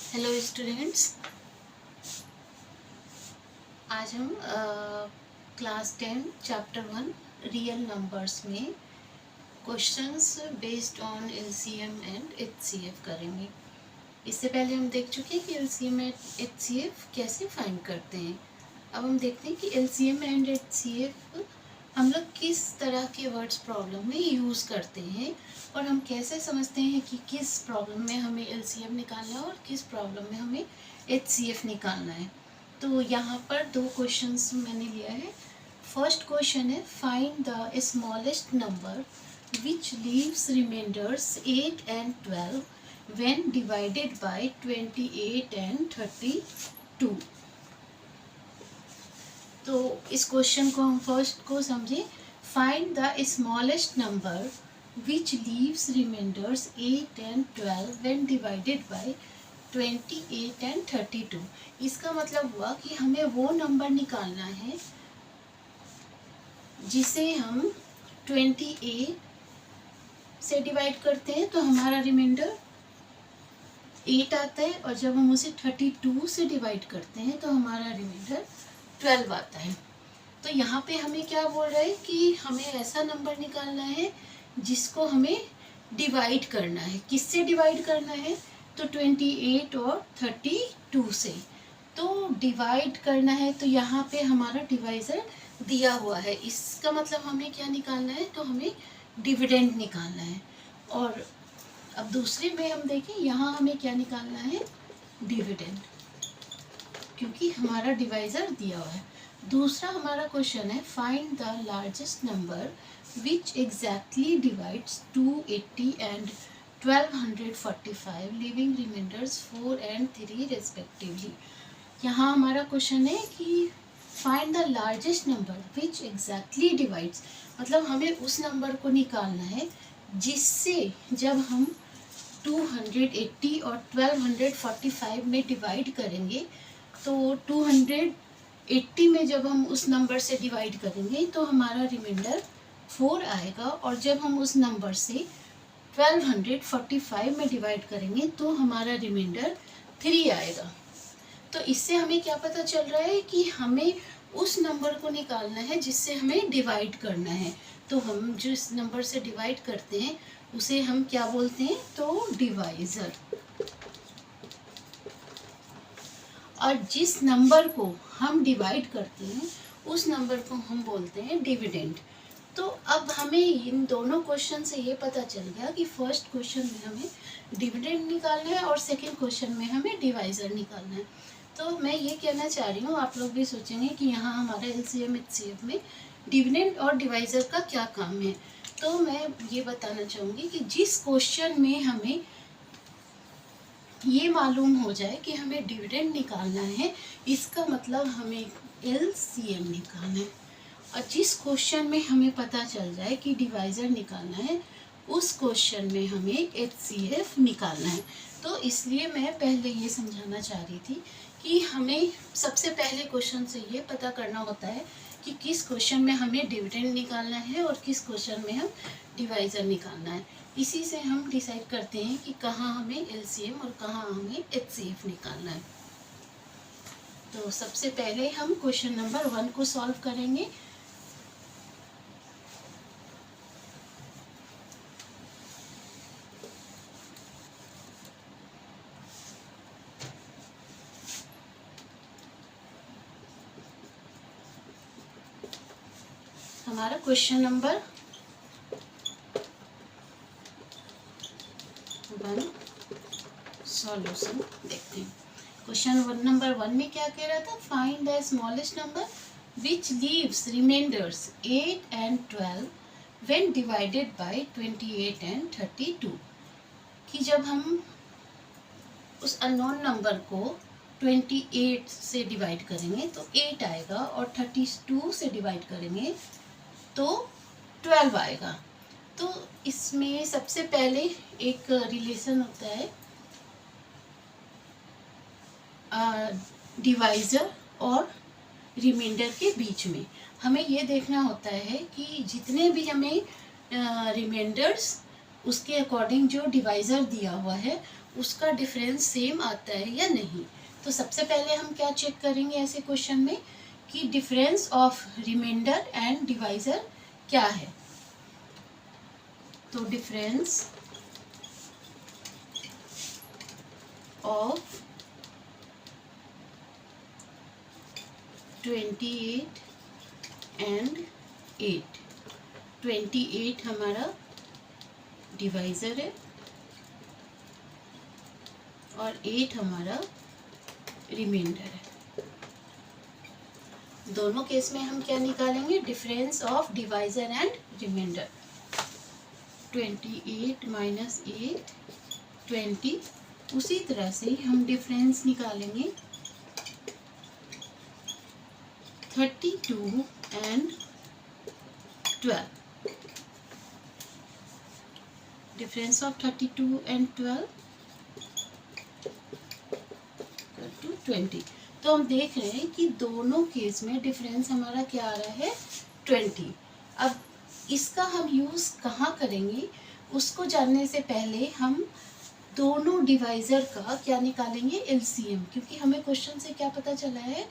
Hello students, आज हम class 10 chapter 1 real numbers में questions based on LCM and HCF करेंगे। इससे पहले हम देख चुके हैं कि एलसीएम एंड एचसीएफ कैसे फाइंड करते हैं। अब हम देखते हैं कि एलसीएम एंड एचसीएफ हम लोग किस तरह के वर्ड्स प्रॉब्लम में यूज़ करते हैं और हम कैसे समझते हैं कि किस प्रॉब्लम में हमें एलसीएम निकालना है और किस प्रॉब्लम में हमें एचसीएफ निकालना है। तो यहाँ पर दो क्वेश्चंस मैंने लिया है। फर्स्ट क्वेश्चन है, find the smallest number which leaves remainders 8 and 12 when divided by 28 and 32। तो इस क्वेश्चन को हम फर्स्ट को समझें। Find the smallest number which leaves remainders 8 and 12 when divided by 28 and 32। इसका मतलब हुआ कि हमें वो नंबर निकालना है जिसे हम 28 से डिवाइड करते हैं तो हमारा रिमाइंडर 8 आता है, और जब हम उसे 32 से डिवाइड करते हैं तो हमारा रिमाइंडर 12 आता है। तो यहाँ पे हमें क्या बोल रहा है कि हमें ऐसा नंबर निकालना है जिसको हमें डिवाइड करना है। किससे डिवाइड करना है? तो 28 और 32 से। तो डिवाइड करना है, तो यहाँ पे हमारा डिवाइज़र दिया हुआ है। इसका मतलब हमें क्या निकालना है? तो हमें डिविडेंड निकालना है। और अब दूसरे में हम देखें, यहाँ हमें क्या निकालना है? डिविडेंड, क्योंकि हमारा डिवाइज़र दिया हुआ है। दूसरा हमारा क्वेश्चन है, find the largest number which exactly divides 280 and 1245 leaving remainders 4 and 3 respectively. यहाँ हमारा क्वेश्चन है कि find the largest number which exactly divides, मतलब हमें उस नंबर को निकालना है जिससे जब हम 280 और 1245 में डिवाइड करेंगे तो 280 में जब हम उस नंबर से डिवाइड करेंगे तो हमारा रिमाइंडर 4 आएगा, और जब हम उस नंबर से 1245 में डिवाइड करेंगे तो हमारा रिमाइंडर 3 आएगा। तो इससे हमें क्या पता चल रहा है कि हमें उस नंबर को निकालना है जिससे हमें डिवाइड करना है। तो हम जिस नंबर से डिवाइड करते हैं उसे हम क्या बोलते हैं? तो डिवाइज़र। और जिस नंबर को हम डिवाइड करते हैं उस नंबर को हम बोलते हैं डिविडेंड। तो अब हमें इन दोनों क्वेश्चन से ये पता चल गया कि फर्स्ट क्वेश्चन में हमें डिविडेंड निकालना है और सेकंड क्वेश्चन में हमें डिवाइज़र निकालना है। तो मैं ये कहना चाह रही हूँ, आप लोग भी सोचेंगे कि यहाँ हमारा एलसीएम एचसीएफ में डिविडेंड और डिवाइज़र का क्या काम है। तो मैं ये बताना चाहूँगी कि जिस क्वेश्चन में हमें ये मालूम हो जाए कि हमें डिविडेंड निकालना है, इसका मतलब हमें एलसीएम निकालना है। और जिस क्वेश्चन में हमें पता चल जाए कि डिवाइज़र निकालना है, उस क्वेश्चन में हमें एचसीएफ निकालना है। तो इसलिए मैं पहले ये समझाना चाह रही थी कि हमें सबसे पहले क्वेश्चन से ये पता करना होता है कि किस क्वेश्चन में हमें डिविडेंड निकालना है और किस क्वेश्चन में हम डिवाइज़र निकालना है। इसी से हम डिसाइड करते हैं कि कहाँ हमें एलसीएम और कहाँ हमें एचसीएफ निकालना है। तो सबसे पहले हम क्वेश्चन नंबर 1 को सॉल्व करेंगे। हमारा क्वेश्चन नंबर 1 सॉल्यूशन देखते हैं। क्वेश्चन नंबर 1 में क्या कह रहा था? Find the smallest number which leaves remainders 8 and 12 when divided by 28 and 32। कि जब हम उस अननोन नंबर को 28 से डिवाइड करेंगे तो 8 आएगा, और 32 से डिवाइड करेंगे तो 12 आएगा। तो इसमें सबसे पहले एक रिलेशन होता है डिवाइज़र और रिमाइंडर के बीच में। हमें ये देखना होता है कि जितने भी हमें रिमाइंडर्स उसके अकॉर्डिंग जो डिवाइज़र दिया हुआ है उसका डिफरेंस सेम आता है या नहीं। तो सबसे पहले हम क्या चेक करेंगे ऐसे क्वेश्चन में कि difference of remainder and divisor क्या है। तो डिफरेंस ऑफ 28 एंड 8, 28 हमारा डिवाइज़र है और 8 हमारा रिमाइंडर है। दोनों केस में हम क्या निकालेंगे, difference of divisor and remainder. 28 minus 8 20। उसी तरह से हम डिफरेंस निकालेंगे 32 and 12। Difference of 32 and 12 to 20। तो हम देख रहे हैं कि दोनों केस में डिफरेंस हमारा क्या आ रहा है, 20। अब इसका हम यूज़ कहाँ करेंगे उसको जानने से पहले हम दोनों डिवाइज़र का क्या निकालेंगे, एलसीएम, क्योंकि हमें क्वेश्चन से क्या पता चला है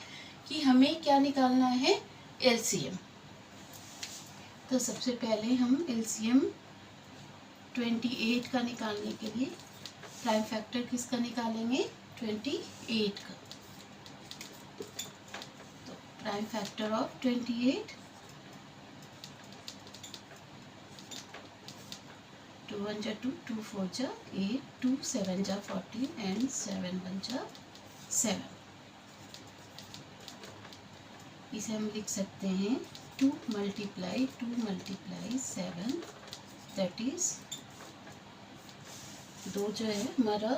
कि हमें क्या निकालना है, एलसीएम। तो सबसे पहले हम एलसीएम 28 का निकालने के लिए प्राइम फैक्टर किसका निकालेंगे, 28 का। तो प्राइम फैक्टर ऑफ 28, 2 1 जा 2, 2 4 जा 8, 2 7 जा 14 एंड 7 1 जा 7। इसे हम लिख सकते हैं 2 मल्टीप्लाई 7, दैट इज 2 जो है हमारा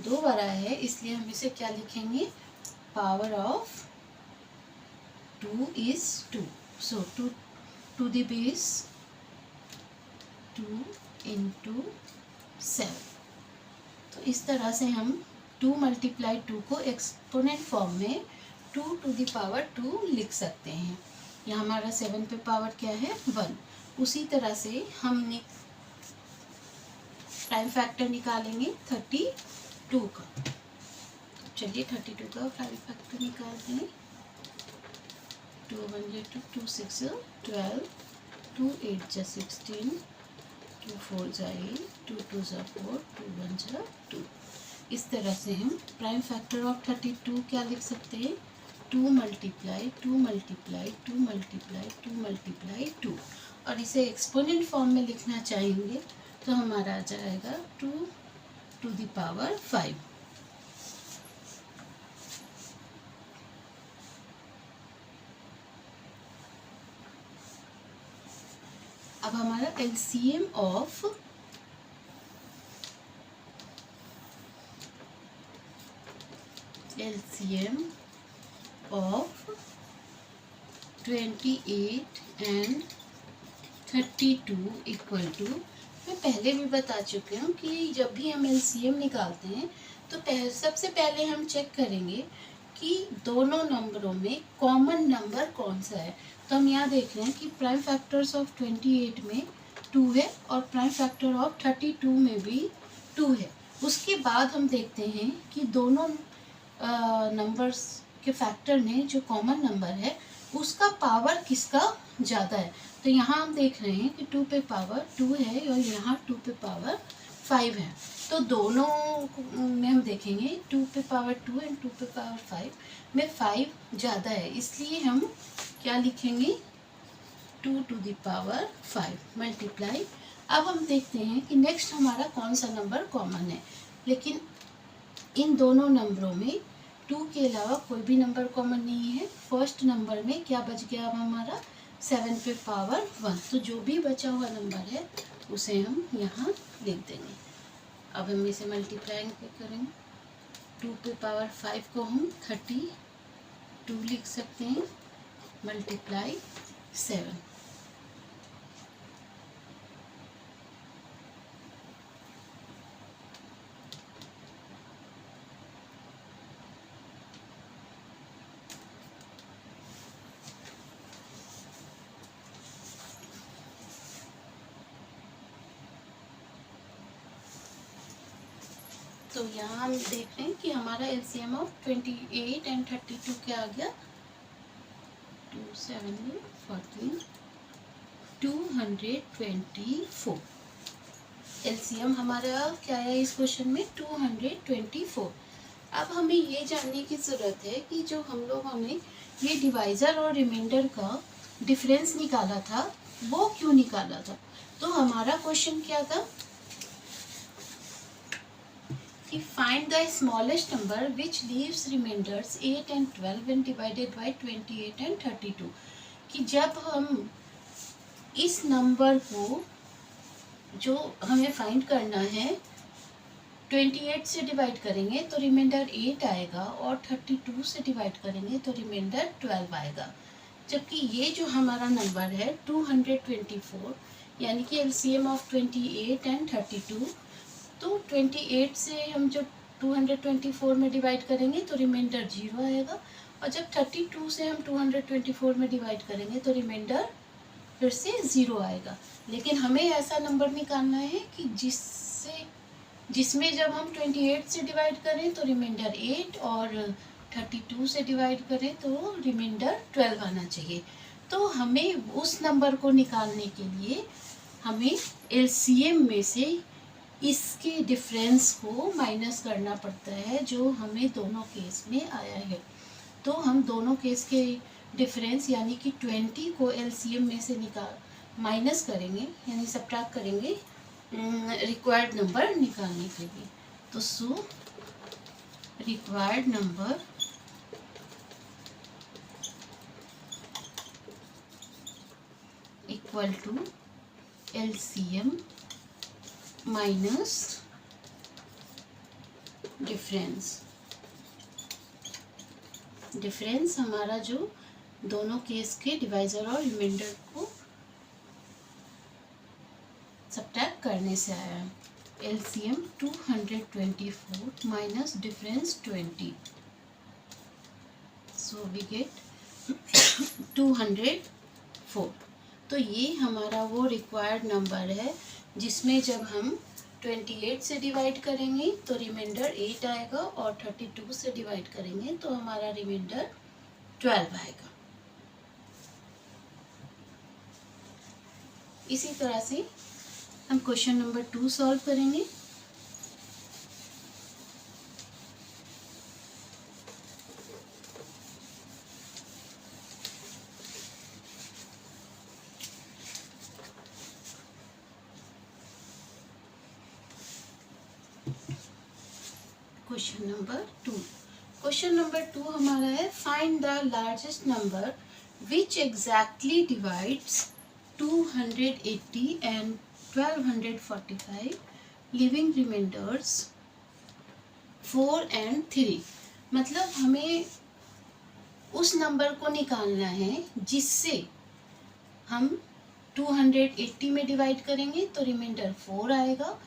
2 बार है, इसलिए हम इसे क्या लिखेंगे, power of 2 is 2। So 2 to the base 2 into 7। तो इस तरह से हम 2 मल्टीप्लाई 2 को एक्सपोनेंट फॉर्म में 2 टू द पावर 2 लिख सकते हैं। यहाँ हमारा 7 पे पावर क्या है, 1। उसी तरह से हम प्राइम फैक्टर निकालेंगे 32 का। चलिए 32 का प्राइम फैक्टर निकालते हैं। 2 1 जा 2, 2 6 12, 2 8 जा 16, 2 4 जा 8, 2 2 जा 4, 2 1 जा 2। इस तरह से हम प्राइम फैक्टर ऑफ 32 क्या लिख सकते हैं, 2 मल्टीप्लाई 2 मल्टीप्लाई 2 मल्टीप्लाई 2 मल्टीप्लाई 2। और इसे एक्सपोनेंट फॉर्म में लिखना चाहेंगे तो हमारा आ जाएगा 2 टू द पावर 5। अब हमारा LCM of of 28 and 32 equal to, मैं पहले भी बता चुकी हूँ कि जब भी हम एलसीएम निकालते हैं तो सबसे पहले हम चेक करेंगे कि दोनों नंबरों में कॉमन नंबर कौन सा है। तो हम यहाँ देख रहे हैं कि प्राइम फैक्टर्स ऑफ 28 में 2 है और प्राइम फैक्टर ऑफ 32 में भी 2 है। उसके बाद हम देखते हैं कि दोनों नंबर्स के फैक्टर में जो कॉमन नंबर है उसका पावर किसका ज़्यादा है। तो यहाँ हम देख रहे हैं कि 2 पे पावर 2 है और यहाँ 2 पे पावर 5 है। तो दोनों में हम देखेंगे 2 पे पावर 2 एंड 2 पे पावर 5 में 5 ज़्यादा है, इसलिए हम क्या लिखेंगे, 2 टू द पावर 5 मल्टीप्लाई। अब हम देखते हैं कि नेक्स्ट हमारा कौन सा नंबर कॉमन है, लेकिन इन दोनों नंबरों में 2 के अलावा कोई भी नंबर कॉमन नहीं है। फर्स्ट नंबर में क्या बच गया अब हमारा, 7 पे पावर 1। तो जो भी बचा हुआ नंबर है उसे हम यहाँ लिख देंगे। अब हम इसे मल्टीप्लाई करेंगे, 2 पे पावर 5 को हम 32 लिख सकते हैं मल्टीप्लाई 7। तो यहाँ हम देख रहे हैं कि हमारा एलसीएम ऑफ 28 एंड 32 क्या आ गया, 2 7 14 224। एलसीएम हमारा क्या है इस क्वेश्चन में, 224। अब हमें ये जानने की ज़रूरत है कि जो हम लोगों ने ये डिवाइज़र और रिमाइंडर का डिफरेंस निकाला था वो क्यों निकाला था। तो हमारा क्वेश्चन क्या था कि find the smallest number which leaves remainders 8 and 12 when divided by 28 and 32। कि जब हम इस नंबर को जो हमें फाइंड करना है 28 से डिवाइड करेंगे तो रिमाइंडर 8 आएगा और 32 से डिवाइड करेंगे तो रिमाइंडर 12 आएगा। जबकि ये जो हमारा नंबर है 224 यानी कि एलसीएम ऑफ 28 एंड 32, तो 28 से हम जब 224 में डिवाइड करेंगे तो रिमाइंडर 0 आएगा और जब 32 से हम 224 में डिवाइड करेंगे तो रिमाइंडर फिर से 0 आएगा। लेकिन हमें ऐसा नंबर निकालना है कि जिसमें जब हम 28 से डिवाइड करें तो रिमाइंडर 8 और 32 से डिवाइड करें तो रिमाइंडर 12 आना चाहिए। तो हमें उस नंबर को निकालने के लिए हमें एलसीएम में से इसके डिफरेंस को माइनस करना पड़ता है जो हमें दोनों केस में आया है। तो हम दोनों केस के डिफरेंस यानी कि 20 को एलसीएम में से माइनस करेंगे यानी सब्ट्रैक्ट करेंगे रिक्वायर्ड नंबर निकालने के लिए। तो so required number equal to LCM minus difference हमारा जो दोनों केस के डिवाइजर और रिमाइंडर को सब्ट्रैक्ट करने से आया है। LCM 224 minus difference 20, so we get 204। तो ये हमारा वो रिक्वायर्ड नंबर है जिसमें जब हम 28 से डिवाइड करेंगे तो रिमाइंडर 8 आएगा और 32 से डिवाइड करेंगे तो हमारा रिमाइंडर 12 आएगा। इसी तरह से हम क्वेश्चन नंबर 2 सॉल्व करेंगे। क्वेश्चन नंबर 2 हमारा है find the largest number which exactly divides 280 and 1245 leaving remainders 4 and 3। मतलब हमें उस नंबर को निकालना है जिससे हम 280 में डिवाइड करेंगे तो रिमाइंडर 4 आएगा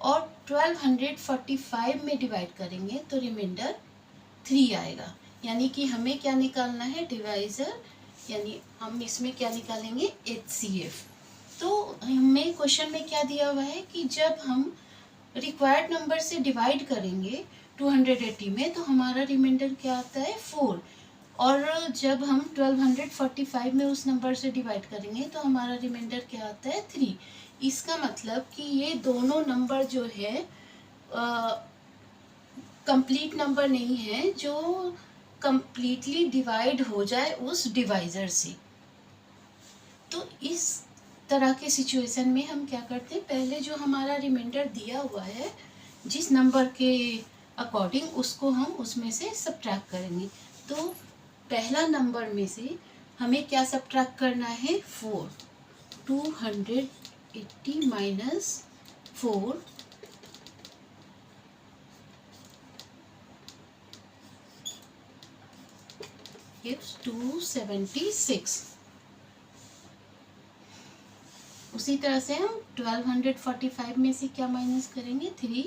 और 1245 में डिवाइड करेंगे तो रिमाइंडर 3 आएगा। यानी कि हमें क्या निकालना है, डिवाइजर, यानी हम इसमें क्या निकालेंगे, HCF। तो हमें क्वेश्चन में क्या दिया हुआ है कि जब हम रिक्वायर्ड नंबर से डिवाइड करेंगे 280 में तो हमारा रिमाइंडर क्या आता है 4, और जब हम 1245 में उस नंबर से डिवाइड करेंगे तो हमारा रिमाइंडर क्या आता है 3। इसका मतलब कि ये दोनों नंबर जो है कंप्लीट नंबर नहीं है जो कंप्लीटली डिवाइड हो जाए उस डिवाइजर से। तो इस तरह के सिचुएशन में हम क्या करते हैं, पहले जो हमारा रिमाइंडर दिया हुआ है जिस नंबर के अकॉर्डिंग उसको हम उसमें से सब्ट्रैक्ट करेंगे। तो पहला नंबर में से हमें क्या सब्ट्रैक्ट करना है 4, 280 माइनस 4 gives 276। उसी तरह से हम 1245 में से क्या माइनस करेंगे 3,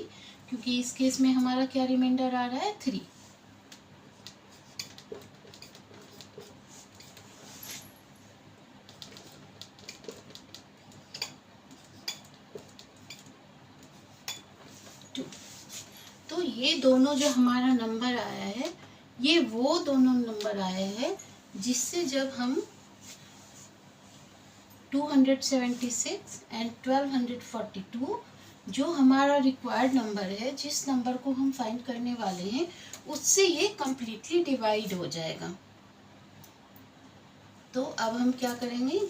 क्योंकि इस केस में हमारा क्या रिमाइंडर आ रहा है 3। तो ये दोनों जो हमारा नंबर आया है, ये वो दोनों नंबर आए हैं जिससे जब हम 276 एंड 1242 जो हमारा रिक्वायर्ड नंबर है, जिस नंबर को हम फाइंड करने वाले हैं, उससे ये कम्प्लीटली डिवाइड हो जाएगा। तो अब हम क्या करेंगे,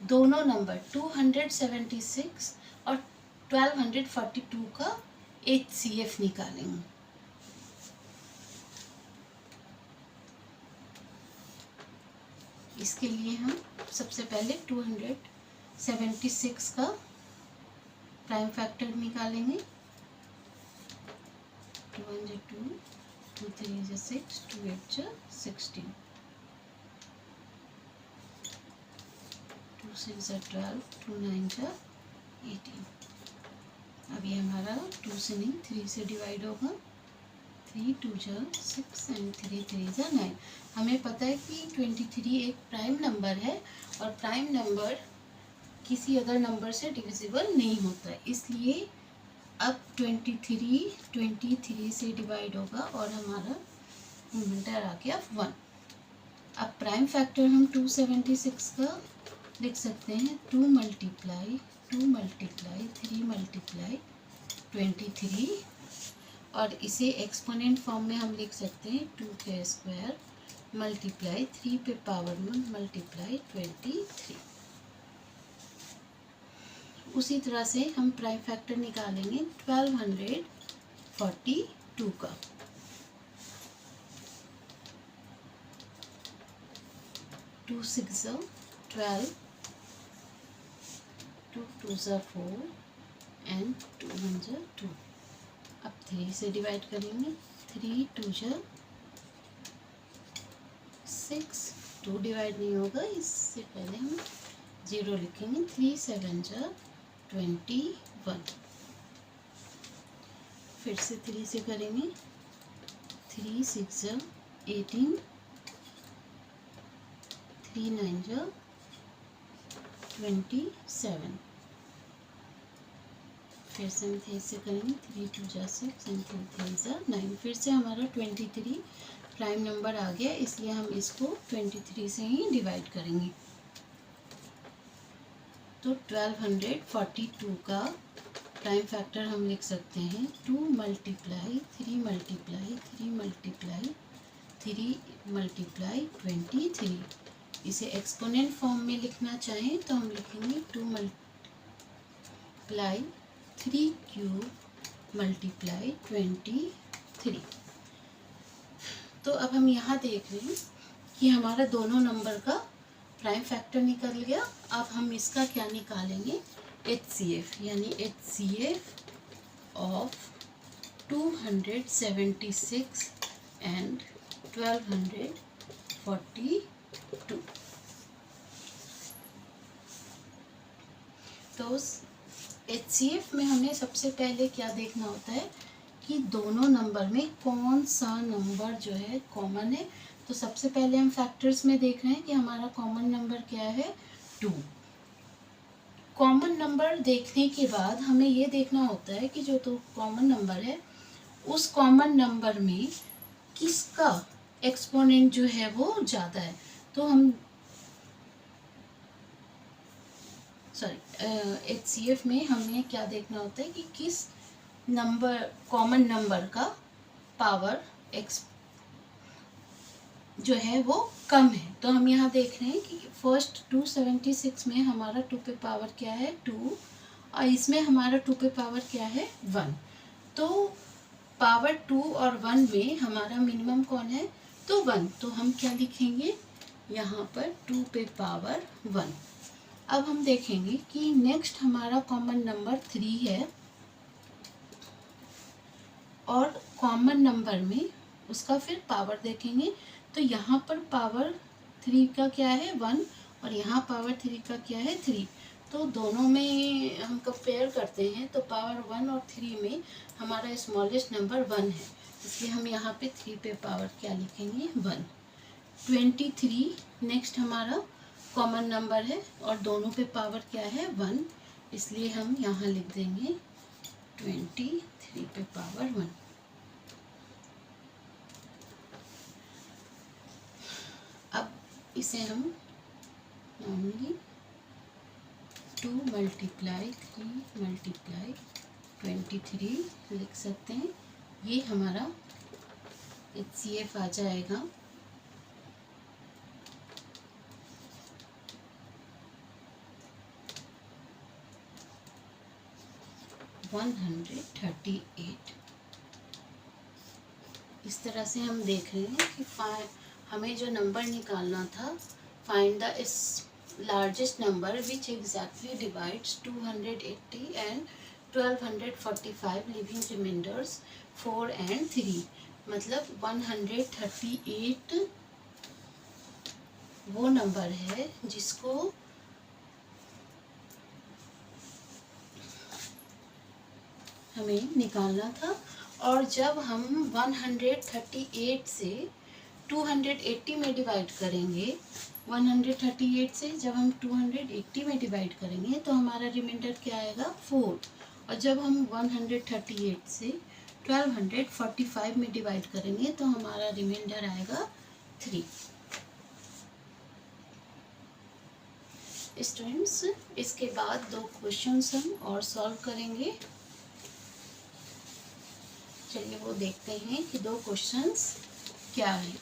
दोनों नंबर 276 और 1242 का HCF निकालेंगे। इसके लिए हम सबसे पहले 276 का प्राइम फैक्टर निकालेंगे। 2 1 2, 2 3 6, 2 8 16, 2 6 12, 2 9 18। अब ये हमारा 2 से नहीं 3 से डिवाइड होगा। 3 2 6 एंड 3 3 9। हमें पता है कि 23 एक प्राइम नंबर है और प्राइम नंबर किसी अदर नंबर से डिविजिबल नहीं होता है, इसलिए अब 23 से डिवाइड होगा और हमारा रिमाइंडर आ गया 1। अब प्राइम फैक्टर हम 276 का लिख सकते हैं 2 मल्टीप्लाई 3 मल्टीप्लाई 23, और इसे एक्सपोनेंट फॉर्म में हम लिख सकते हैं 2k² मल्टीप्लाई 3 पे पावर 1 मल्टीप्लाई 23। उसी तरह से हम प्राइम फैक्टर निकालेंगे 1242 का। 2 6 12, 2 2 4 एंड 2 1 2। अब 3 से डिवाइड करेंगे। 3 2 6, 2 डिवाइड नहीं होगा, इससे पहले हम 0 लिखेंगे। 3 7 21। फिर से 3 से करेंगे। 3 6 18, 3 9 27। फिर से हम 3 से करेंगे। 3 2 6 एंड 3 3 9। फिर से हमारा 23 प्राइम नंबर आ गया, इसलिए हम इसको 23 से ही डिवाइड करेंगे। तो 1242 का प्राइम फैक्टर हम लिख सकते हैं 2 मल्टीप्लाई 3 मल्टीप्लाई 3 मल्टीप्लाई 3 मल्टीप्लाई 23। इसे एक्सपोनेंट फॉर्म में लिखना चाहें तो हम लिखेंगे 2 मल्टीप्लाई 3 क्यूब मल्टीप्लाई 23। तो अब हम यहाँ देख रहे हैं कि हमारा दोनों नंबर का प्राइम फैक्टर निकल गया। अब हम इसका क्या निकालेंगे, HCF, यानी HCF ऑफ 276 एंड 1242। तो HCF में हमें सबसे पहले क्या देखना होता है कि दोनों नंबर में कौन सा नंबर जो है कॉमन है। तो सबसे पहले हम फैक्टर्स में देख रहे हैं कि हमारा कॉमन नंबर क्या है, 2। कॉमन नंबर देखने के बाद हमें ये देखना होता है कि जो तो कॉमन नंबर है उस कॉमन नंबर में किसका एक्सपोनेंट जो है वो ज़्यादा है। तो हम HCF में हमें क्या देखना होता है कि किस नंबर कॉमन नंबर का पावर एक्स जो है वो कम है। तो हम यहाँ देख रहे हैं कि फर्स्ट 276 में हमारा 2 पे पावर क्या है 2, और इसमें हमारा 2 पे पावर क्या है 1। तो पावर 2 और 1 में हमारा मिनिमम कौन है, तो 1। तो हम क्या लिखेंगे यहाँ पर 2 पे पावर 1। अब हम देखेंगे कि नेक्स्ट हमारा कॉमन नंबर 3 है और कॉमन नंबर में उसका फिर पावर देखेंगे। तो यहाँ पर पावर 3 का क्या है 1 और यहाँ पावर 3 का क्या है 3। तो दोनों में हम कंपेयर करते हैं तो पावर 1 और 3 में हमारा स्मॉलेस्ट नंबर 1 है, इसलिए हम यहाँ पे 3 पे पावर क्या लिखेंगे 1। 23 नेक्स्ट हमारा कॉमन नंबर है और दोनों पे पावर क्या है 1, इसलिए हम यहाँ लिख देंगे 23। 3 पे पावर 1। अब इसे हम नॉर्मली 2 मल्टीप्लाई 3 मल्टीप्लाई 23 लिख सकते हैं। ये हमारा HCF आ जाएगा 138। इस तरह से हम देख रहे हैं कि हमें जो नंबर निकालना था, find the largest number which exactly divides 280 and 1245 leaving remainders 4 and 3। मतलब 138 वो नंबर है जिसको हमें निकालना था। और जब हम 138 से 280 में डिवाइड करेंगे, 138 से जब हम 280 में डिवाइड करेंगे तो हमारा रिमाइंडर क्या आएगा 4। और जब हम 138 से 1245 में डिवाइड करेंगे तो हमारा रिमाइंडर आएगा 3। स्टूडेंट्स, इसके बाद 2 क्वेश्चंस हम और सॉल्व करेंगे। चलिए वो देखते हैं कि 2 क्वेश्चंस क्या है।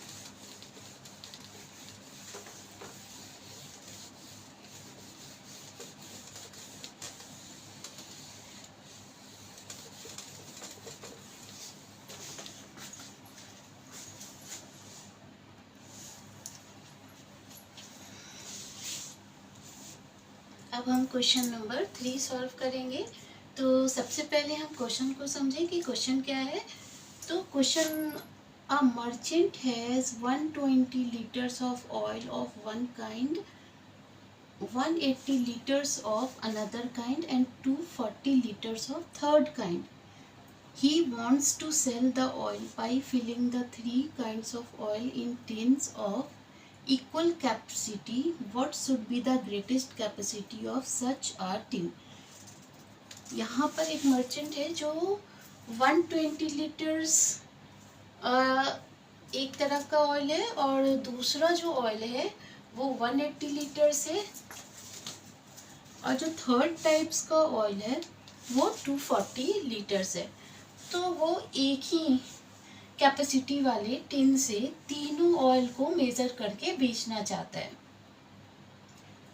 अब हम क्वेश्चन नंबर 3 सॉल्व करेंगे। तो सबसे पहले हम क्वेश्चन को समझें कि क्वेश्चन क्या है। तो question, a merchant has 120 litres of oil of one kind, 180 liters of another kind and 240 liters of third kind. He wants to sell the oil by filling the 3 kinds of oil in tins of equal capacity. What should be the greatest capacity of such a tin? यहाँ पर एक merchant है जो 120 litres एक तरह का oil है और दूसरा जो ऑयल है वो 180 लीटर्स है, और जो थर्ड टाइप्स का ऑयल है वो 240 लीटर्स है। तो वो एक ही कैपेसिटी वाले टिन से तीनों ऑयल को मेज़र करके बेचना चाहता है।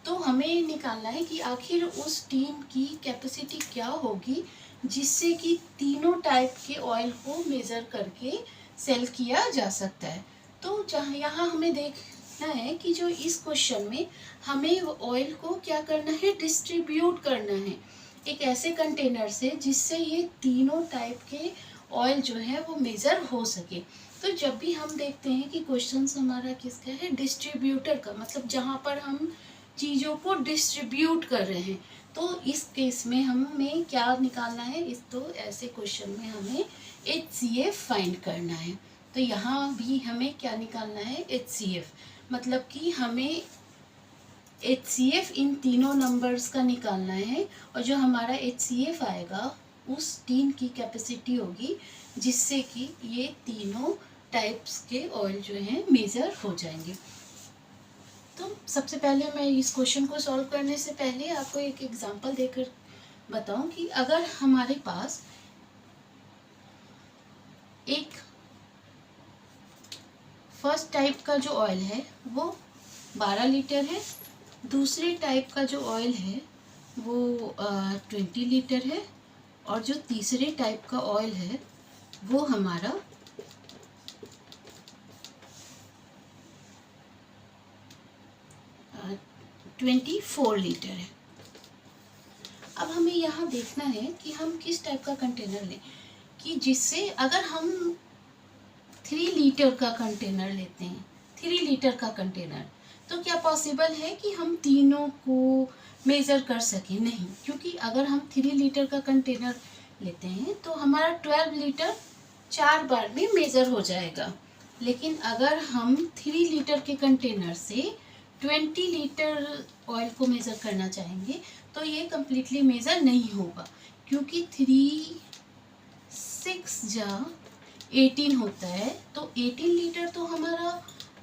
तो हमें निकालना है कि आखिर उस टिन की कैपेसिटी क्या होगी जिससे कि तीनों टाइप के ऑयल को मेज़र करके सेल किया जा सकता है। तो जहाँ यहाँ हमें देखना है कि जो इस क्वेश्चन में हमें ऑयल को क्या करना है, डिस्ट्रीब्यूट करना है एक ऐसे कंटेनर से जिससे ये तीनों टाइप के ऑयल जो है वो मेज़र हो सके। तो जब भी हम देखते हैं कि क्वेश्चन हमारा किसका है, डिस्ट्रीब्यूटर का, मतलब जहाँ पर हम चीज़ों को डिस्ट्रीब्यूट कर रहे हैं। तो इस केस में हमें क्या निकालना है, इस तो ऐसे क्वेश्चन में हमें HCF फाइंड करना है। तो यहाँ भी हमें क्या निकालना है, HCF, मतलब कि हमें HCF इन तीनों नंबर्स का निकालना है। और जो हमारा HCF आएगा उस टिन की कैपेसिटी होगी जिससे कि ये तीनों टाइप्स के ऑयल जो हैं मेज़र हो जाएंगे। तो सबसे पहले मैं इस क्वेश्चन को सॉल्व करने से पहले आपको एक एग्जांपल देकर बताऊं कि अगर हमारे पास एक फर्स्ट टाइप का जो ऑयल है वो 12 लीटर है, दूसरे टाइप का जो ऑयल है वो 20 लीटर है, और जो तीसरे टाइप का ऑयल है वो हमारा 24 लीटर है। अब हमें यहाँ देखना है कि हम किस टाइप का कंटेनर लें, कि जिससे अगर हम 3 लीटर का कंटेनर लेते हैं, 3 लीटर का कंटेनर, तो क्या पॉसिबल है कि हम तीनों को मेज़र कर सकें? नहीं, क्योंकि अगर हम 3 लीटर का कंटेनर लेते हैं तो हमारा 12 लीटर 4 बार में मेज़र हो जाएगा। लेकिन अगर हम 3 लीटर के कंटेनर से 20 लीटर ऑयल को मेज़र करना चाहेंगे तो ये कम्प्लीटली मेज़र नहीं होगा, क्योंकि 3 6 जा 18 होता है, तो 18 लीटर तो हमारा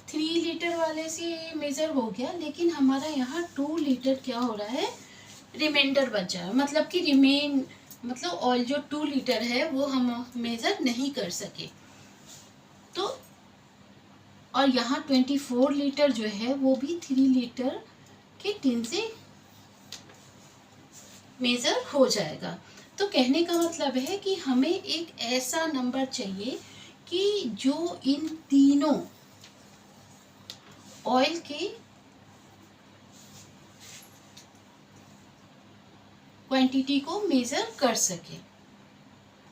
3 लीटर वाले से मेज़र हो गया, लेकिन हमारा यहाँ 2 लीटर क्या हो रहा है, रिमाइंडर बचा है। मतलब कि मतलब ऑयल जो 2 लीटर है वो हम मेज़र नहीं कर सके। तो और यहाँ 24 लीटर जो है वो भी 3 लीटर के टिन से मेज़र हो जाएगा। तो कहने का मतलब है कि हमें एक ऐसा नंबर चाहिए कि जो इन तीनों ऑयल के क्वांटिटी को मेज़र कर सके।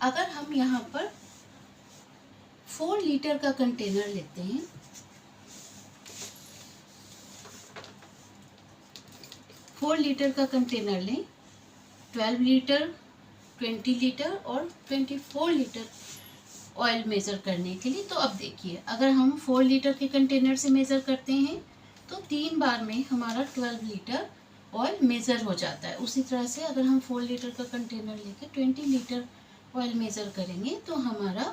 अगर हम यहाँ पर 4 लीटर का कंटेनर लेते हैं, 4 लीटर का कंटेनर लें, 12 लीटर, 20 लीटर और 24 लीटर ऑयल मेज़र करने के लिए। तो अब देखिए, अगर हम 4 लीटर के कंटेनर से मेज़र करते हैं तो 3 बार में हमारा 12 लीटर ऑयल मेज़र हो जाता है। उसी तरह से अगर हम 4 लीटर का कंटेनर लेके 20 लीटर ऑयल मेज़र करेंगे तो हमारा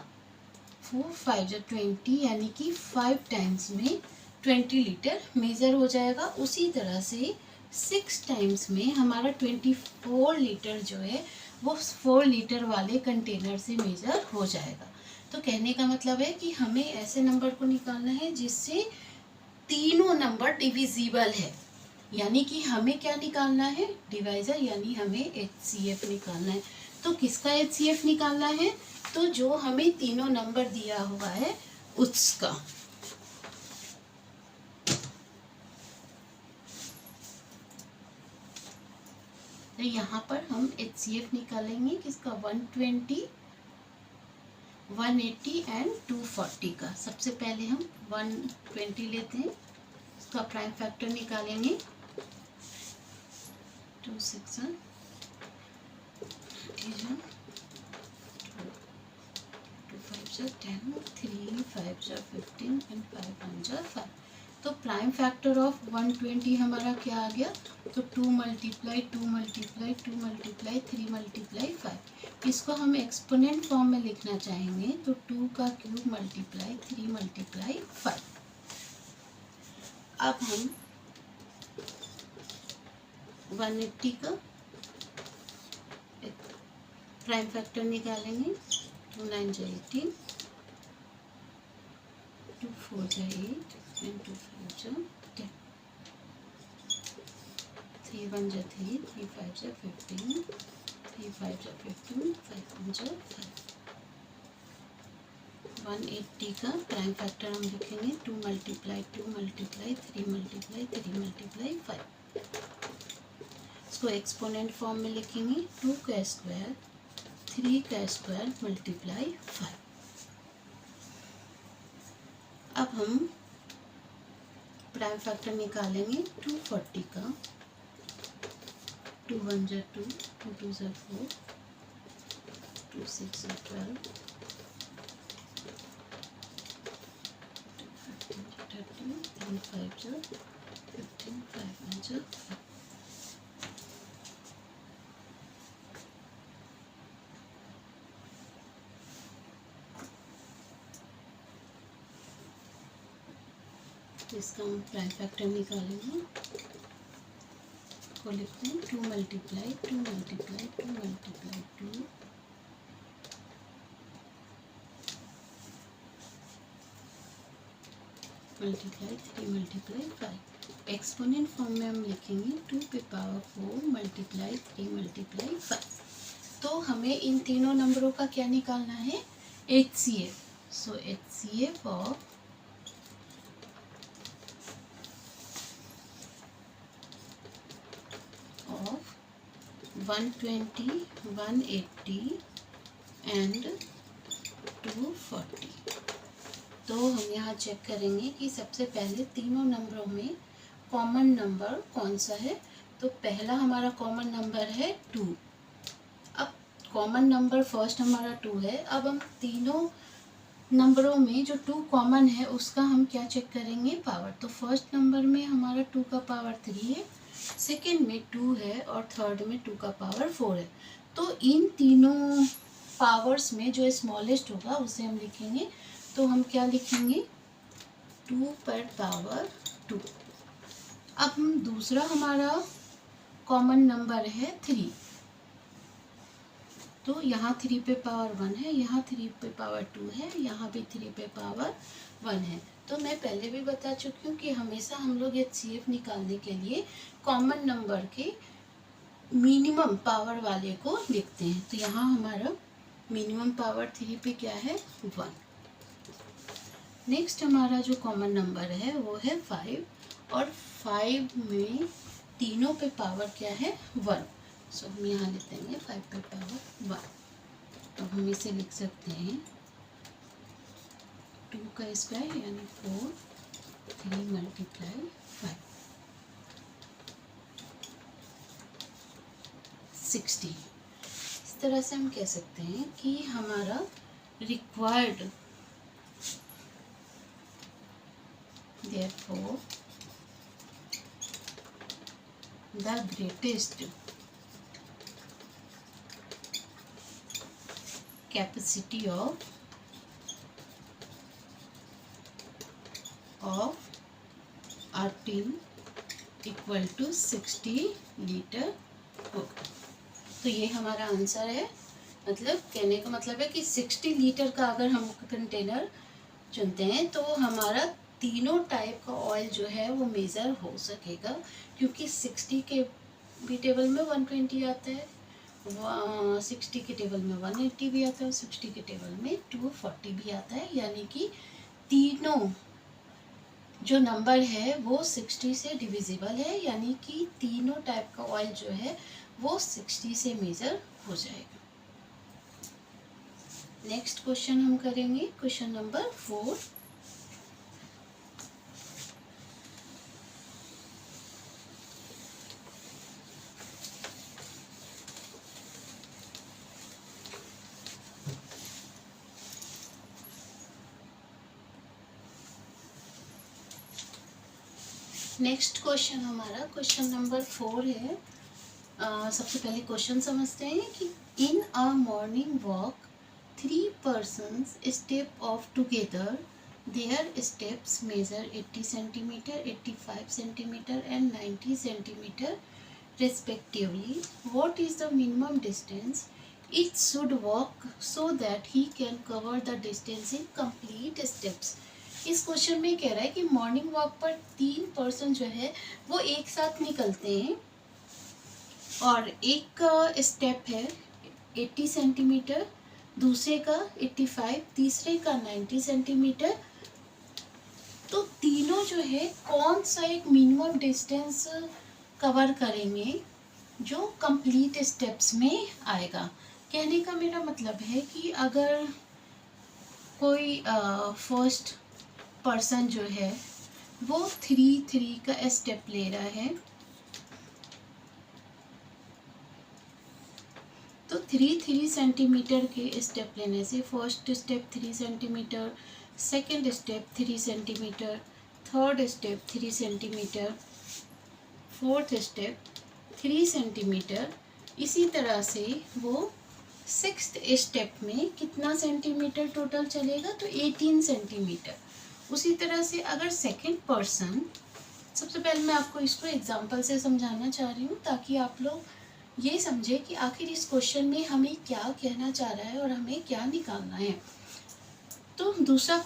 4 5 जो 20 यानी कि 5 टाइम्स में 20 लीटर मेज़र हो जाएगा। उसी तरह से 6 टाइम्स में हमारा 24 लीटर जो है वो 4 लीटर वाले कंटेनर से मेज़र हो जाएगा। तो कहने का मतलब है कि हमें ऐसे नंबर को निकालना है जिससे तीनों नंबर डिविजिबल है, यानी कि हमें क्या निकालना है, डिवाइज़र, यानी हमें HCF निकालना है। तो किसका HCF निकालना है, तो जो हमें तीनों नंबर दिया हुआ है उसका। तो यहाँ पर हम HCF निकालेंगे किसका, 120, 180 एंड 240 का। सबसे पहले हम 120 लेते हैं, उसका प्राइम फैक्टर निकालेंगे, 2 6 2 5 10, 3 5 15 एंड 5 1 5। तो प्राइम फैक्टर ऑफ 120 हमारा क्या आ गया, तो 2 मल्टीप्लाई 2 मल्टीप्लाई 2 मल्टीप्लाई 3 मल्टीप्लाई 5। इसको हम एक्सपोनेंट फॉर्म में लिखना चाहेंगे तो 2 का क्यूब मल्टीप्लाई 3 मल्टीप्लाई 5। अब हम 180 का प्राइम फैक्टर निकालेंगे, 2 9 जा 18, 2 4 जा 8 and 2 5 जा 10, 3 1 जा 3, 3 5 जा 15, 3 5 जा 15, 5 1 जा 5। 180 का प्राइम फैक्टर हम लिखेंगे 2 मल्टीप्लाई 2 मल्टीप्लाई 3 मल्टीप्लाई 3 मल्टीप्लाई 5। इसको एक्सपोनेंट फॉर्म में लिखेंगे, 2 का स्क्वायर 3 का स्क्वायर मल्टीप्लाई 5। अब हम प्राइम फैक्टर निकालेंगे 240 का, 2 1 जा 2, 2 2 जा 4, 2 6 जा 12, 2 15 जा 30, 3 5 जा 15, 5 1 जा 5। इसका हम प्राइम फैक्टर निकालेंगे, को लिखते हैं 2 multiply 2 multiply 2 multiply 2, multiply 3 multiply 5। Exponent form में हम लिखेंगे 2 पे पावर 4 मल्टीप्लाई 3 मल्टीप्लाई 5। तो हमें इन तीनों नंबरों का क्या निकालना है, HCF। So HCF of 120, 180 and 240। तो हम यहाँ चेक करेंगे कि सबसे पहले तीनों नंबरों में कॉमन नंबर कौन सा है। तो पहला हमारा कॉमन नंबर है 2। अब कॉमन नंबर फर्स्ट हमारा 2 है। अब हम तीनों नंबरों में जो 2 कॉमन है उसका हम क्या चेक करेंगे, पावर। तो फर्स्ट नंबर में हमारा 2 का पावर 3 है, सेकेंड में 2 है और थर्ड में 2 का पावर 4 है। तो इन तीनों पावर्स में जो स्मॉलेस्ट होगा उसे हम लिखेंगे। तो हम क्या लिखेंगे, 2 पर पावर 2। अब हम दूसरा हमारा कॉमन नंबर है 3। तो यहाँ 3 पे पावर 1 है, यहाँ 3 पे पावर 2 है, यहाँ भी 3 पे पावर 1 है। तो मैं पहले भी बता चुकी हूँ कि हमेशा हम लोग HCF निकालने के लिए कॉमन नंबर के मिनिमम पावर वाले को लिखते हैं। तो यहाँ हमारा मिनिमम पावर 3 पे क्या है, 1। नेक्स्ट हमारा जो कॉमन नंबर है वो है 5, और 5 में तीनों पे पावर क्या है, 1। सो हम यहाँ लिख देंगे 5 पे पावर 1। तो हम इसे लिख सकते हैं 2 का स्क्वायर यानी 4, 3 मल्टीप्लाई 5, 60। इस तरह से हम कह सकते हैं कि हमारा required, therefore the greatest capacity of a tin equal to 60 litre होगा। तो ये हमारा आंसर है। मतलब कहने का मतलब है कि 60 लीटर का अगर हम कंटेनर चुनते हैं तो हमारा तीनों टाइप का ऑयल जो है वो मेज़र हो सकेगा, क्योंकि 60 के भी टेबल में 120 आता है, 60 के टेबल में 180 भी आता है, और 60 के टेबल में 240 भी आता है। यानी कि तीनों जो नंबर है वो 60 से डिविजिबल है, यानी कि तीनों टाइप का ऑयल जो है वो 60 से मेज़र हो जाएगा। नेक्स्ट क्वेश्चन हम करेंगे, क्वेश्चन नंबर 4। नेक्स्ट क्वेश्चन हमारा क्वेश्चन नंबर 4 है। सबसे पहले क्वेश्चन समझते हैं कि in a morning walk 3 persons step off together. Their steps measure 80 centimeter, 85 centimeter and 90 centimeter respectively. What is the minimum distance each should walk so that he can cover the distance in complete steps? इस question में कह रहा है कि morning walk पर 3 person जो है वो एक साथ निकलते हैं, और एक का स्टेप है 80 सेंटीमीटर, दूसरे का 85, तीसरे का 90 सेंटीमीटर। तो तीनों जो है कौन सा एक मिनिमम डिस्टेंस कवर करेंगे जो कंप्लीट स्टेप्स में आएगा। कहने का मेरा मतलब है कि अगर कोई फर्स्ट पर्सन जो है वो 3 का स्टेप ले रहा है, तो 3 सेंटीमीटर के स्टेप लेने से first step 3 centimetre, second step 3 centimetre, third step 3 centimetre, fourth step 3 centimetre, इसी तरह से वो सिक्स्थ स्टेप में कितना सेंटीमीटर टोटल चलेगा, तो 18 सेंटीमीटर। उसी तरह से अगर सेकेंड पर्सन, सबसे पहले मैं आपको इसको एग्जांपल से समझाना चाह रही हूँ ताकि आप लोग ये समझे कि आखिर इस क्वेश्चन में हमें क्या कहना चाह रहा है और हमें क्या निकालना है। तो दूसरा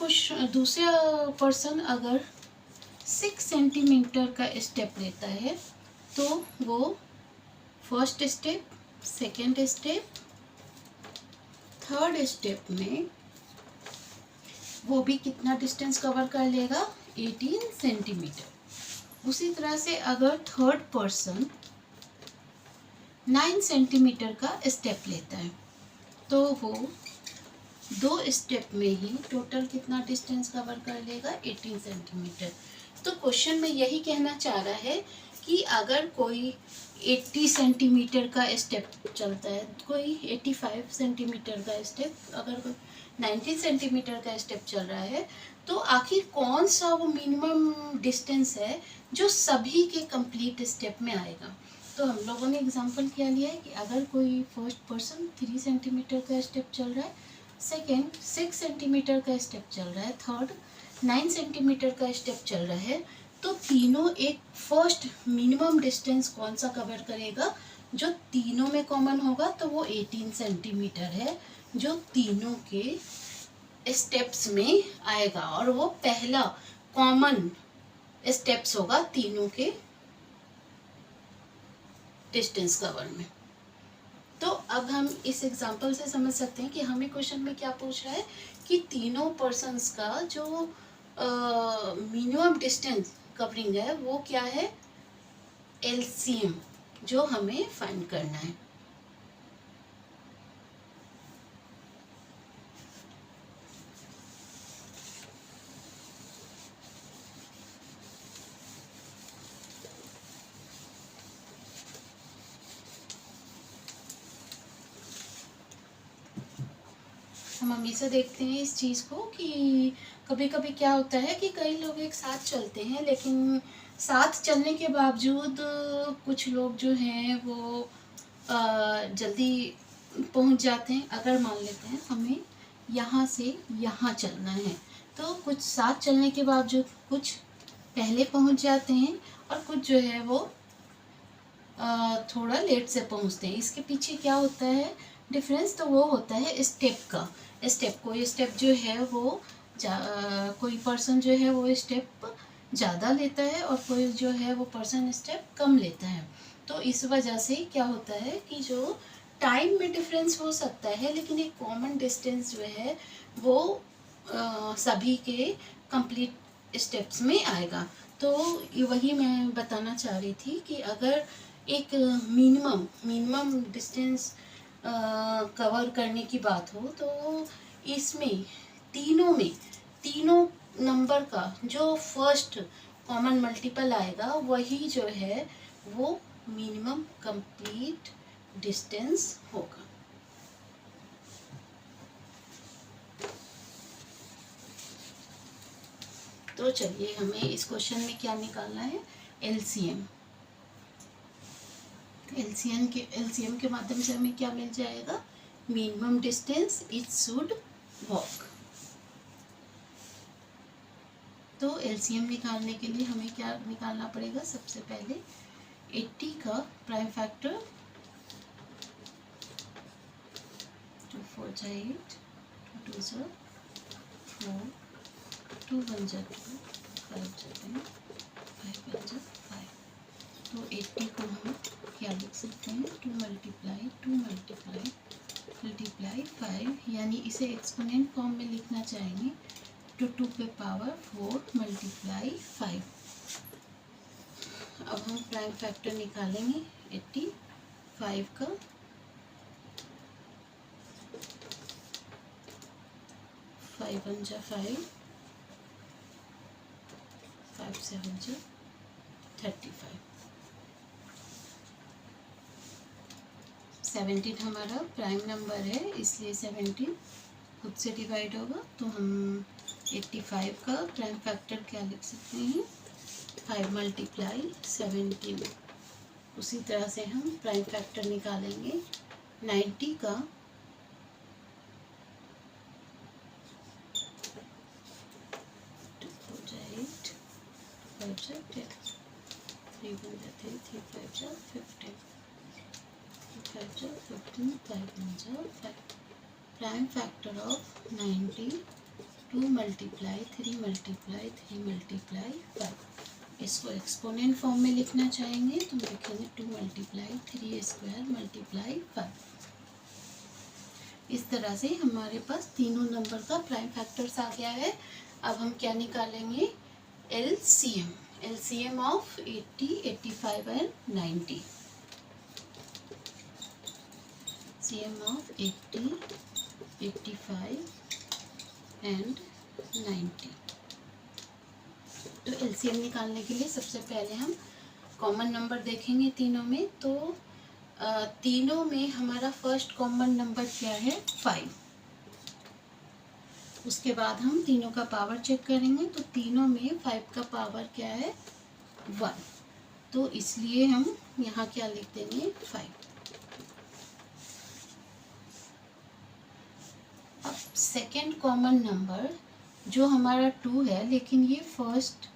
पर्सन अगर 6 सेंटीमीटर का स्टेप लेता है तो वो first step, second step, third step में वो भी कितना डिस्टेंस कवर कर लेगा, 18 सेंटीमीटर। उसी तरह से अगर थर्ड पर्सन 9 सेंटीमीटर का स्टेप लेता है तो वो 2 स्टेप में ही टोटल कितना डिस्टेंस कवर कर लेगा, 18 सेंटीमीटर। तो क्वेश्चन में यही कहना चाह रहा है कि अगर कोई 80 सेंटीमीटर का स्टेप चलता है, कोई 85 सेंटीमीटर का स्टेप, अगर कोई 90 सेंटीमीटर का स्टेप चल रहा है, तो आखिर कौन सा वो मिनिमम डिस्टेंस है जो सभी के कंप्लीट स्टेप में आएगा। तो तो हम लोगों ने एग्जांपल क्या लिया है कि अगर कोई फर्स्ट पर्सन 3 सेंटीमीटर का स्टेप चल रहा है, सेकेंड 6 सेंटीमीटर का स्टेप चल रहा है, थर्ड 9 सेंटीमीटर का स्टेप चल रहा है, तो तीनों एक फर्स्ट मिनिमम डिस्टेंस कौन सा कवर करेगा, जो तीनों में कॉमन होगा तो वो 18 सेंटीमीटर है, जो तीनों के स्टेप्स में आएगा, और वो पहला कॉमन स्टेप्स होगा तीनों के डिस्टेंस कवर में। तो अब हम इस एग्जांपल से समझ सकते हैं कि हमें क्वेश्चन में क्या पूछ रहा है कि तीनों पर्सन्स का जो मिनिमम डिस्टेंस कवरिंग है वो क्या है, एलसीएम, जो हमें फाइंड करना है। हम हमेशा देखते हैं इस चीज़ को कि कभी कभी क्या होता है कि कई लोग एक साथ चलते हैं, लेकिन साथ चलने के बावजूद कुछ लोग जो हैं वो जल्दी पहुंच जाते हैं। अगर मान लेते हैं हमें यहाँ से यहाँ चलना है, तो कुछ साथ चलने के बावजूद कुछ पहले पहुंच जाते हैं और कुछ जो है वो थोड़ा लेट से पहुंचते हैं। इसके पीछे क्या होता है डिफरेंस, तो वो होता है स्टेप का। कोई स्टेप जो है वो कोई पर्सन जो है वो स्टेप ज़्यादा लेता है और कोई जो है वो पर्सन स्टेप कम लेता है। तो इस वजह से क्या होता है कि जो टाइम में डिफरेंस हो सकता है, लेकिन एक कॉमन डिस्टेंस जो है वो सभी के कंप्लीट स्टेप्स में आएगा। तो वही मैं बताना चाह रही थी कि अगर एक मिनिमम डिस्टेंस कवर करने की बात हो, तो इसमें तीनों नंबर का जो फर्स्ट कॉमन मल्टीपल आएगा वही जो है वो मिनिमम कंप्लीट डिस्टेंस होगा। तो चलिए हमें इस क्वेश्चन में क्या निकालना है, एलसीएम। एलसीएम के माध्यम से हमें क्या मिल जाएगा, minimum distance it should walk. तो एलसीएम निकालने के लिए हमें क्या निकालना पड़ेगा, सबसे पहले 80 का प्राइम फैक्टर 2 4 जा 8, 2 2 जा 4, 2 1 जा 2, 5 जा 10, 5 1 जा 5। तो 80 को हम क्या लिख सकते हैं, 2 मल्टीप्लाई 5, यानी इसे एक्सपोनेंट फॉर्म में लिखना चाहेंगे तो 2 पे पावर 4 मल्टीप्लाई 5। अब हम प्राइम फैक्टर निकालेंगे 85 का, 5 1 जा 5, 5 7 जा 35। 17 हमारा प्राइम नंबर है, इसलिए 17 खुद से डिवाइड होगा। तो हम 85 का प्राइम फैक्टर क्या लिख सकते हैं, 5 मल्टीप्लाई 17। उसी तरह से हम प्राइम फैक्टर निकालेंगे 90 का 2 4 जा 8, 5 जा 10, 3 1 जा 3, 3 5 जा 15, 5 जा 15, 5 1 जा 5। Prime factor of 90, 2 multiply 3 multiply 3 multiply 5। इसको एक्सपोनेंट फॉर्म में लिखना चाहेंगे तो लिखेंगे 2 मल्टीप्लाई 3 स्क्वायर मल्टीप्लाई 5। इस तरह से हमारे पास तीनों नंबर का प्राइम फैक्टर्स आ गया है। अब हम क्या निकालेंगे, LCM of 80, 85 and 90। LCM of 80, 85 and 90। तो एलसीएम निकालने के लिए सबसे पहले हम कॉमन नंबर देखेंगे तीनों में। तो तीनों में हमारा फर्स्ट कॉमन नंबर क्या है, 5। उसके बाद हम तीनों का पावर चेक करेंगे, तो तीनों में 5 का पावर क्या है, 1। तो इसलिए हम यहाँ क्या लिख देंगे 5। अब सेकेंड कॉमन नंबर जो हमारा 2 है, लेकिन ये फर्स्ट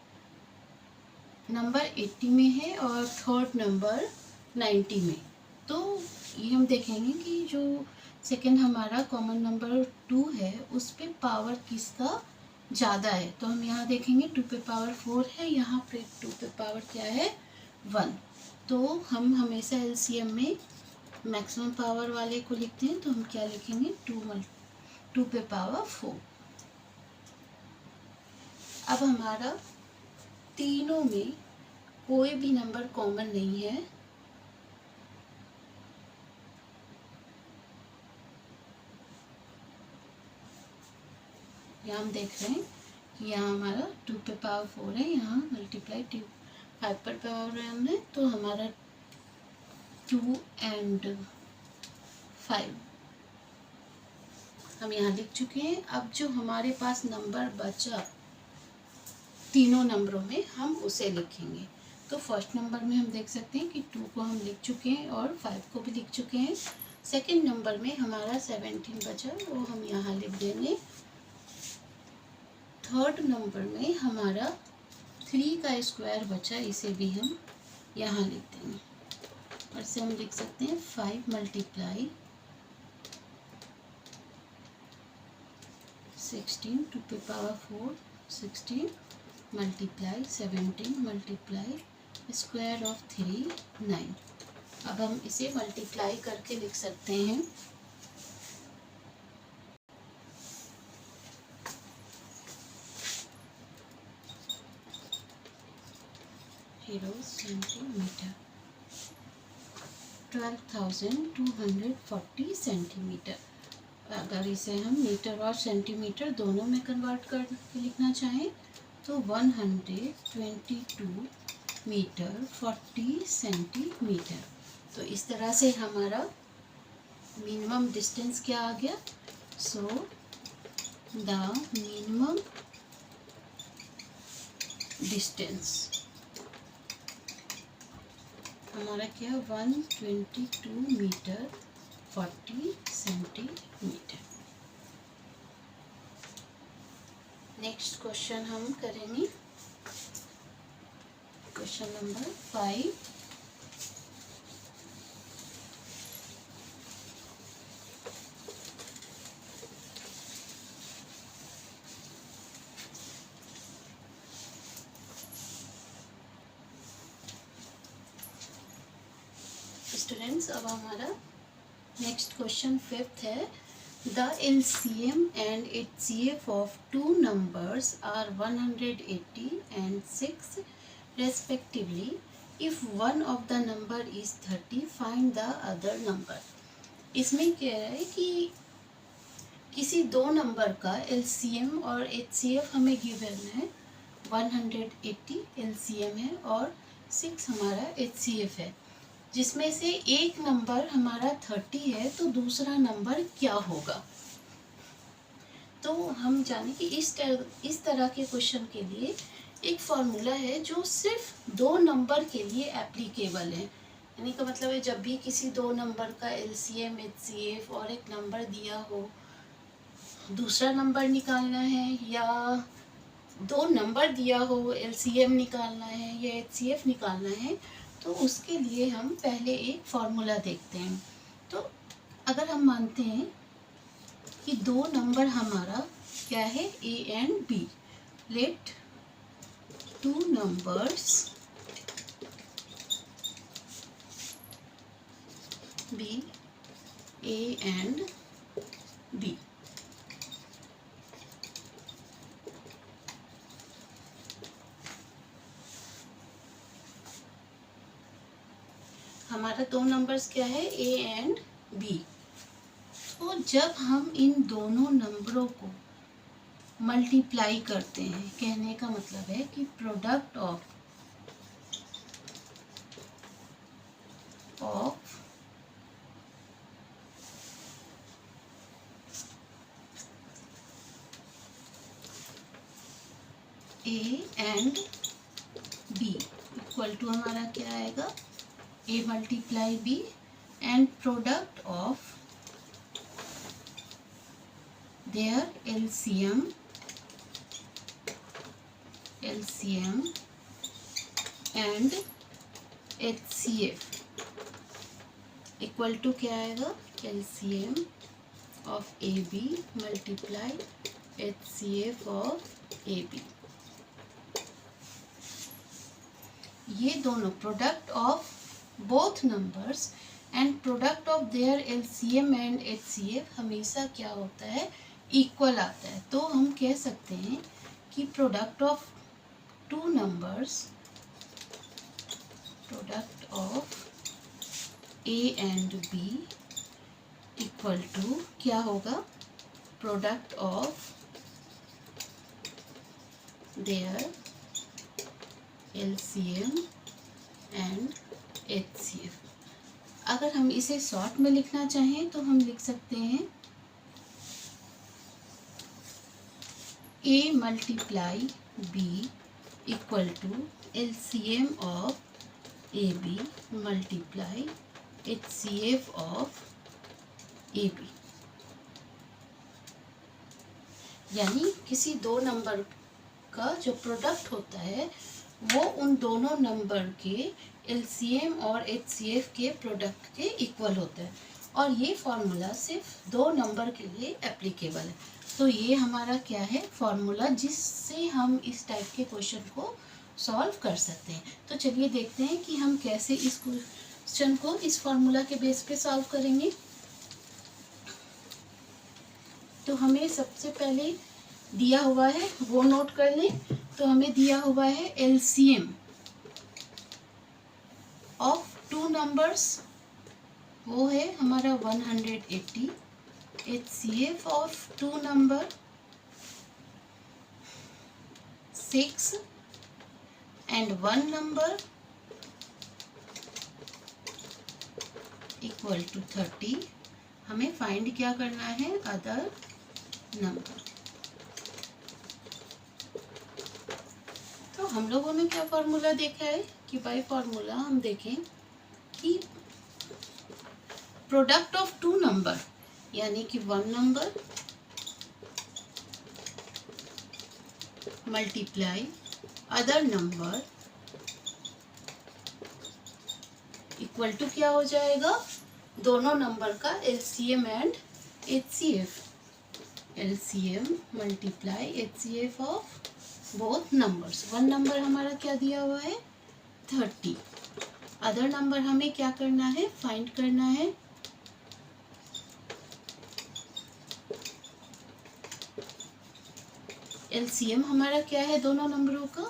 नंबर 80 में है और थर्ड नंबर 90 में। तो ये हम देखेंगे कि जो सेकेंड हमारा कॉमन नंबर 2 है उस पे पावर किसका ज़्यादा है। तो हम यहाँ देखेंगे 2 पे पावर 4 है, यहाँ पे 2 पे पावर क्या है 1। तो हम हमेशा एलसीएम में मैक्सिमम पावर वाले को लिखते हैं, तो हम क्या लिखेंगे 2 पे पावर 4। अब हमारा तीनों में कोई भी नंबर कॉमन नहीं है, यहाँ हम देख रहे हैं कि यहाँ हमारा 2 पे पावर 4 है, यहाँ मल्टीप्लाई 5 पर पावर है, तो हमारा 2 and 5 हम यहाँ लिख चुके हैं। अब जो हमारे पास नंबर बचा तीनों नंबरों में हम उसे लिखेंगे। तो फर्स्ट नंबर में हम देख सकते हैं कि 2 को हम लिख चुके हैं और 5 को भी लिख चुके हैं। सेकंड नंबर में हमारा 17 बचा, वो हम यहाँ लिख देंगे। थर्ड नंबर में हमारा 3 का स्क्वायर बचा, इसे भी हम यहाँ लिख देंगे और इसे हम लिख सकते हैं 5 मल्टीप्लाई 16 2 पे power 4 16 multiply 17 multiply square of 3 9। अब हम इसे मल्टीप्लाई करके लिख सकते हैं 0 सेंटीमीटर 12,240 सेंटीमीटर। अगर इसे हम मीटर और सेंटीमीटर दोनों में कन्वर्ट करके लिखना चाहें तो 122 मीटर 40 सेंटीमीटर। तो इस तरह से हमारा मिनिमम डिस्टेंस क्या आ गया। सो द मिनिमम डिस्टेंस हमारा क्या 122 मीटर 40 सेंटीमीटर। नेक्स्ट क्वेश्चन हम करेंगे क्वेश्चन नंबर 5। स्टूडेंट्स, अब हमारा नेक्स्ट क्वेश्चन 5th है। The LCM and HCF of two numbers are 180 and 6 respectively. If one of the number is 30, find the other number. इसमें कह रहा है कि किसी दो नंबर का LCM और HCF हमें गिवन है। 180 LCM है और 6 हमारा HCF है, जिसमें से एक नंबर हमारा 30 है, तो दूसरा नंबर क्या होगा। तो हम जाने कि इस तरह के क्वेश्चन के लिए एक फॉर्मूला है जो सिर्फ दो नंबर के लिए एप्लीकेबल है। यानी का मतलब है जब भी किसी दो नंबर का LCM HCF और एक नंबर दिया हो, दूसरा नंबर निकालना है या दो नंबर दिया हो, LCM निकालना है या HCF निकालना है, तो उसके लिए हम पहले एक फॉर्मूला देखते हैं। तो अगर हम मानते हैं कि दो नंबर हमारा क्या है A and B, let two numbers be A and B। हमारा दो नंबर्स क्या है A and B। तो जब हम इन दोनों नंबरों को मल्टीप्लाई करते हैं, कहने का मतलब है कि product of A and B equal to हमारा क्या आएगा A multiply B and product of their LCM and HCF equal to क्या आएगा, LCM of AB multiply HCF of AB। ये दोनों product of both numbers and product of their LCM and HCF हमेशा क्या होता है, इक्वल आता है। तो हम कह सकते हैं कि product of two numbers, product of A and B equal to क्या होगा, product of their LCM and HCF। अगर हम इसे शॉर्ट में लिखना चाहें तो हम लिख सकते हैं A multiply B equal to LCM of AB multiply HCF of AB। यानी किसी दो नंबर का जो प्रोडक्ट होता है वो उन दोनों नंबर के LCM और HCF के प्रोडक्ट के इक्वल होता है, और ये फॉर्मूला सिर्फ दो नंबर के लिए एप्लीकेबल है। तो ये हमारा क्या है, फॉर्मूला जिससे हम इस टाइप के क्वेश्चन को सॉल्व कर सकते हैं। तो चलिए देखते हैं कि हम कैसे इस क्वेश्चन को इस फॉर्मूला के बेस पे सॉल्व करेंगे। तो हमें सबसे पहले दिया हुआ है वो नोट कर लें। तो हमें दिया हुआ है LCM ऑफ टू नंबर्स, वो है हमारा 180। HCF of two number 6 and one number equal to 30। हमें फाइंड क्या करना है, अदर नंबर। तो हम लोगों ने क्या फॉर्मूला देखा है कि बाय फॉर्मूला हम देखें कि प्रोडक्ट ऑफ टू नंबर यानी कि one number multiply other number equal to क्या हो जाएगा, दोनों नंबर का LCM एंड HCF। LCM मल्टीप्लाई HCF of both numbers. One number हमारा क्या दिया हुआ है, 30। अदर नंबर हमें क्या करना है, फाइंड करना है। LCM हमारा क्या है दोनों नंबरों का,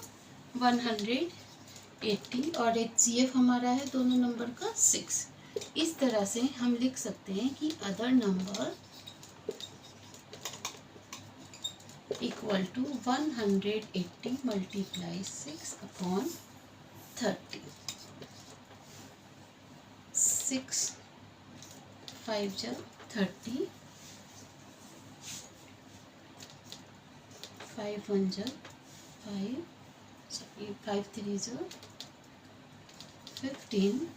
180, और HCF हमारा है दोनों नंबर का 6। इस तरह से हम लिख सकते हैं कि other number equal to 180 multiply 6 upon 30। 6 5 जा 30, 5 1 जा 5, 5 3 जा 15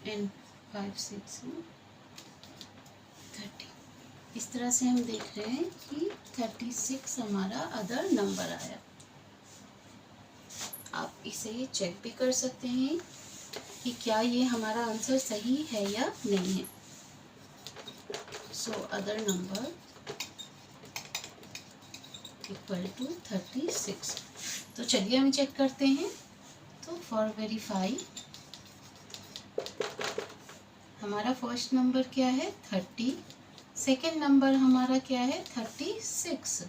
एंड 5 6 30। इस तरह से हम देख रहे हैं कि 36 हमारा अदर नंबर आया। आप इसे चेक भी कर सकते हैं कि क्या ये हमारा आंसर सही है या नहीं है। So other number equal to 36। तो चलिए हम चेक करते हैं। तो फॉर वेरीफाई हमारा फर्स्ट नंबर क्या है, 30। सेकेंड नंबर हमारा क्या है, 36।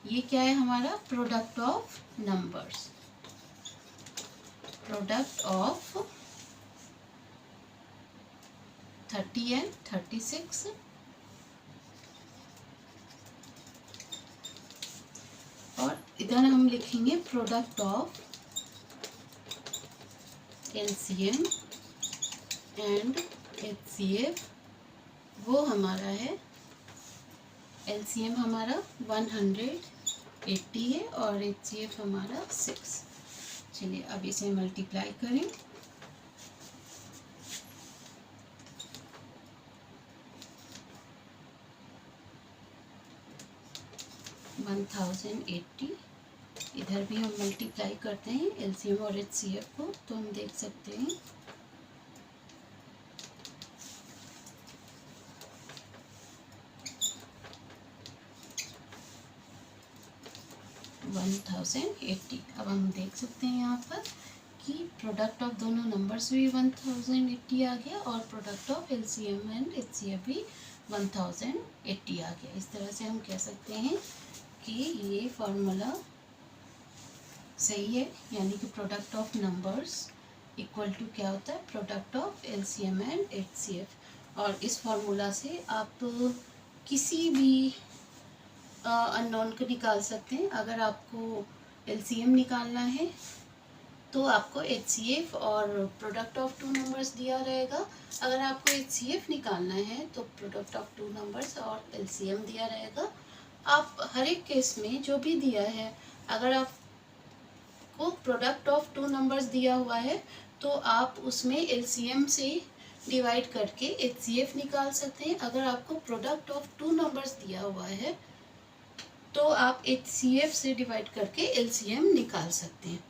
ये क्या है हमारा, product of numbers, product of 30 and 36। और इधर हम लिखेंगे product of LCM and HCF। वो हमारा है, LCM हमारा 180 है और HCF हमारा 6। चलिए अब इसे मल्टीप्लाई करें। 1080, इधर भी हम मल्टीप्लाई करते हैं एलसीएम और एचसीएफ को, तो हम देख सकते हैं 1080। अब हम देख सकते हैं यहाँ पर कि प्रोडक्ट ऑफ दोनों नंबर्स भी 1080 आ गया और product of LCM and HCF भी 1080 आ गया। इस तरह से हम कह सकते हैं कि ये फॉर्मूला सही है, यानी कि product of numbers equal to क्या होता है, product of LCM and HCF. और इस फॉर्मूला से आप किसी भी अननोन को निकाल सकते हैं। अगर आपको एलसीएम निकालना है तो आपको एचसीएफ और प्रोडक्ट ऑफ टू नंबर्स दिया रहेगा। अगर आपको एचसीएफ निकालना है तो प्रोडक्ट ऑफ टू नंबर्स और एलसीएम दिया रहेगा। आप हर एक केस में जो भी दिया है, अगर आपको प्रोडक्ट ऑफ टू नंबर्स दिया हुआ है तो आप उसमें एलसीएम से डिवाइड करके एचसीएफ निकाल सकते हैं। अगर आपको प्रोडक्ट ऑफ टू नंबर्स दिया हुआ है तो आप एचसीएफ से डिवाइड करके एलसीएम निकाल सकते हैं।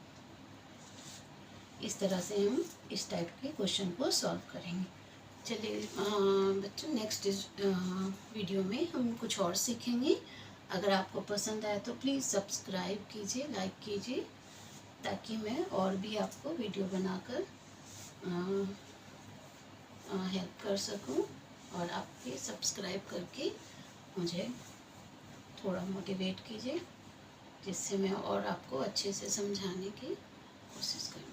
इस तरह से हम इस टाइप के क्वेश्चन को सॉल्व करेंगे। चलिए बच्चों, नेक्स्ट वीडियो में हम कुछ और सीखेंगे। अगर आपको पसंद आए तो प्लीज़ सब्सक्राइब कीजिए, लाइक कीजिए, ताकि मैं और भी आपको वीडियो बनाकर हेल्प कर सकूं। और आपके सब्सक्राइब करके मुझे थोड़ा मोटिवेट कीजिए, जिससे मैं और आपको अच्छे से समझाने की कोशिश करूँ।